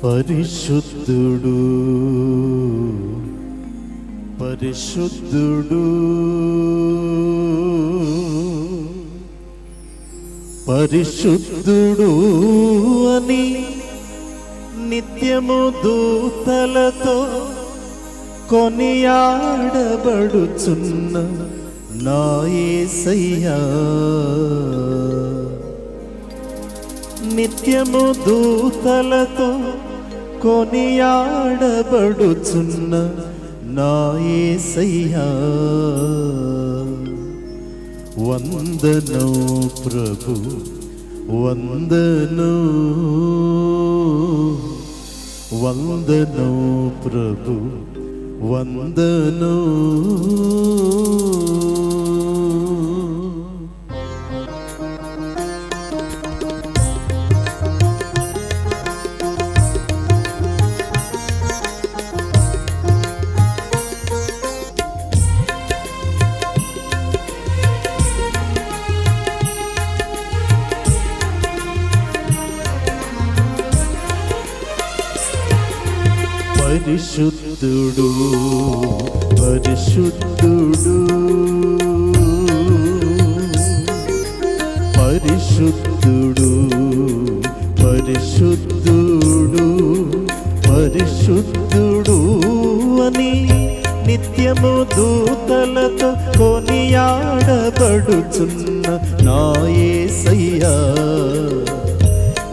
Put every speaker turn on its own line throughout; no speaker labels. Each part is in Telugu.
పరిశుద్ధుడు పరిశుద్ధుడు పరిశుద్ధుడు అని నిత్యము దూతలతో కొనియాడబడుచున్న నా యేసయ్యా, నిత్యము దూతలతో కొనియాడబడుచున్న నా యేసయ్యా, వందనం ప్రభు వందనం, వందనం ప్రభు వందనం. పరిశుద్ధుడు పరిశుద్ధుడు పరిశుద్ధుడు పరిశుద్ధుడు పరిశుద్ధుడు అని నిత్యము దూతలతో కొనియాడబడుచున్న నా యేసయ్యా,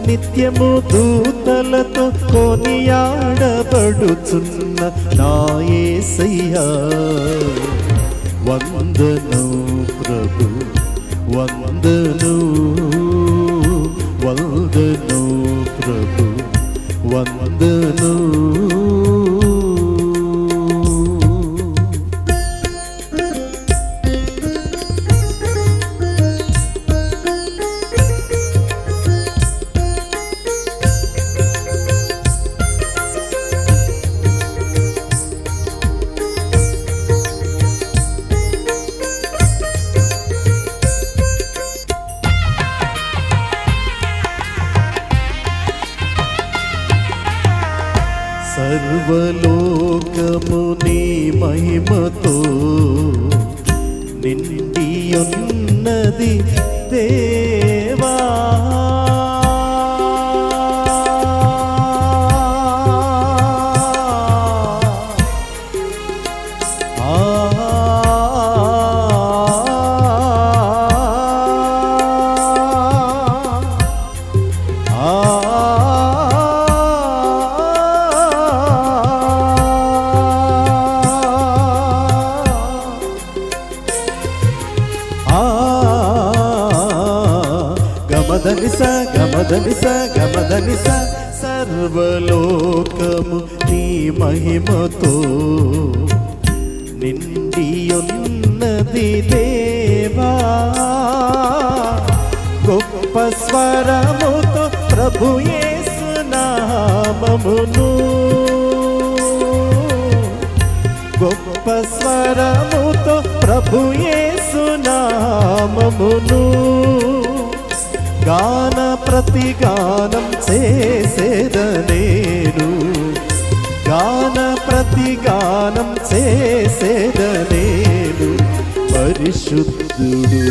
నిత్యము దూతలతో కొనియాడబడుచున్న నా యేసయ్యా, వందనం ప్రభు వందనం, వందనం ప్రభు వందనం. సర్వలోకము నీ మహిమతో నిండియున్నది దేవా, గమదనిస గమదనిస గమదనిస. సర్వలోకము నీ మహిమతో నిండియున్నది దేవా, గొప్ప స్వరముతో ప్రభు యేసు నామమును, గొప్ప స్వరముతో ప్రభు యేసు నామమును గాన ప్రతిగానం చేసేదనేను, గాన ప్రతిగానం చేసేదనేను. పరిశుద్ధుడు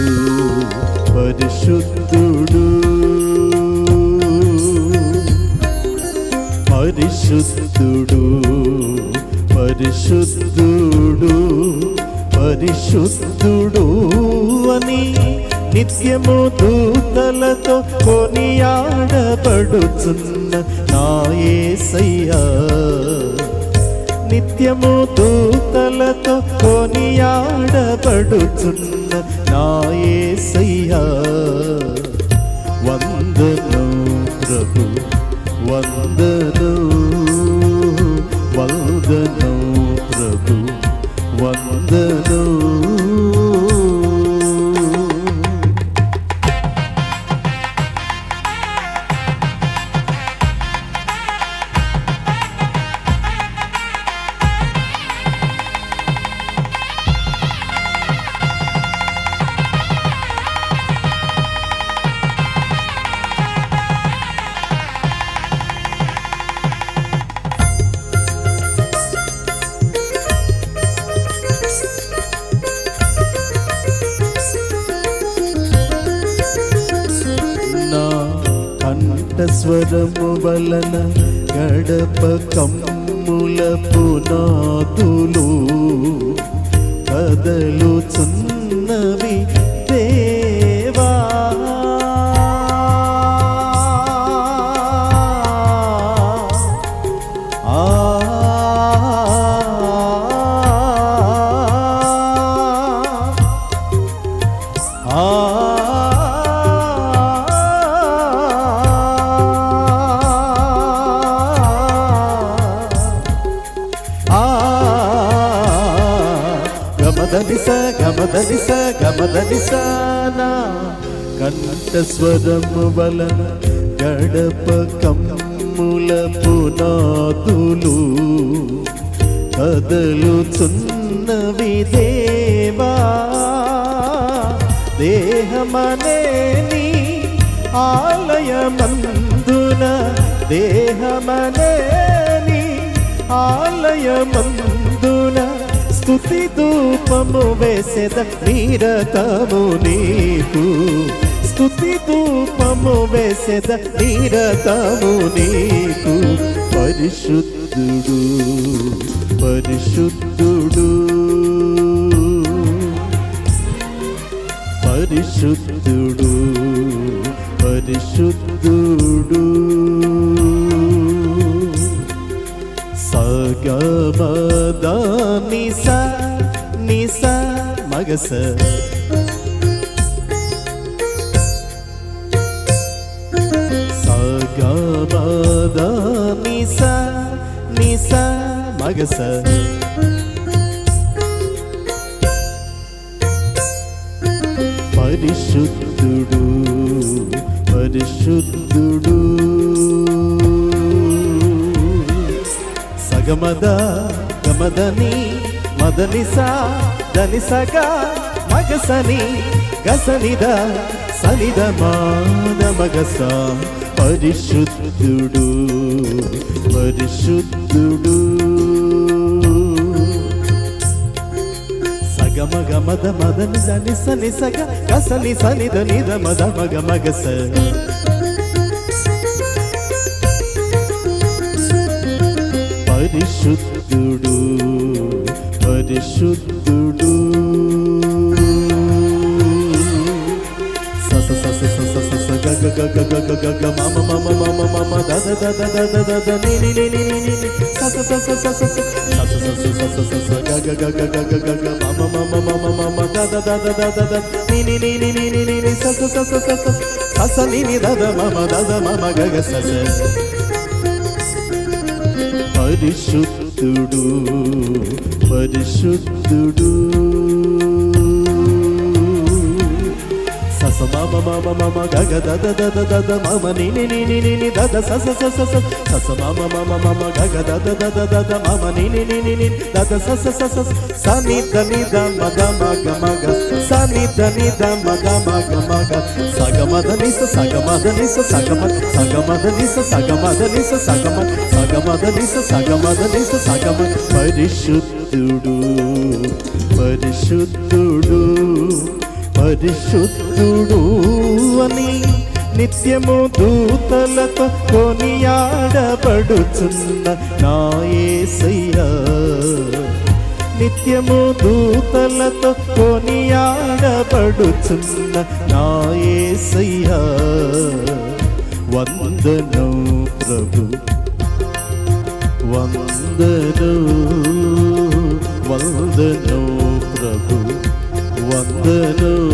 పరిశుద్ధుడు పరిశుద్ధుడు పరిశుద్ధుడు పరిశుద్ధుడు అని నిత్యము దూతలతో కొనియాడబడుచున్న నా యేసయ్యా, నిత్యము దూతలతో కొనియాడబడుచున్న నా యేసయ్యా, వందనం ప్రభు వందనం, వందనం ప్రభు వందనం. కంఠస్వరము వలన గడప కమ్ముల పునాదులు కదలుచున్నవి దేవా. గమదనిస గమదనిసానా కంఠస్వరము వలన గడప కమ్ముల పునాదులు కదలుచున్నవి దేవా. దేహమనే నీ ఆలయమందున దేహమనే నీ ఆలయమందున స్తుతి ధూపము వేసెద నిరతము నీకు. స్తుతి ధూపము వేసెద నిరతము నీకు. పరిశుద్ధుడు పరిశుద్ధుడు పరిశుద్ధుడు పరిశుద్ధుడు. సగమద నిస నిస మగస సగమద నిస నిస మగస. పరిశుద్ధుడు పరిశుద్ధుడు. సగమద గమదని మదనిసా దనిసగా మగసని గసనిద సనిద మాద మగస. పరిశుద్ధుడు పరిశుద్ధుడు. సగమ గమద మదని దని సని సగ గసని సనిద నిద మద మగ మగస. పరిశుద్ధుడు పరిశుద్ధుడు. సస సస సస సస గగ గగ గగ గగ మమ మమ మమ మమ దద దద దద దద ని ని ని ని ని ని సస సస సస సస సస సస సస గగ గగ గగ గగ మమ మమ మమ మమ దద దద దద దద ని ని ని ని ని ని ని సస సస సస సస ని ని దద మమ దద మమ గగ సస. పరిశుద్ధుడు పరిశుద్ధుడు. సస మమ మమ మమ గగ దద దద దద మమ ని ని ని ని ని దద సస సస సస సస మమ మమ మమ గగ దద దద దద మమ ని ని ని ని ని దద సస సస సని దని ద మగ మగ మగ సని దని ద మగ మగ మగ. సగమదని స సగమదని స సగమ సగమదని స సగమదని స సగమ సగమదని స సగమదని స సగమ. పరిశుద్ధుడు పరిశుద్ధుడు పరిశుద్ధుడు అని నిత్యము దూతలతో కొనియాడబడుచున్న నా యేసయ్యా. నిత్యము దూతలతో కొనియాడబడుచున్న నా యేసయ్యా. వందనం ప్రభు వందనం వందనం ప్రభు వందనం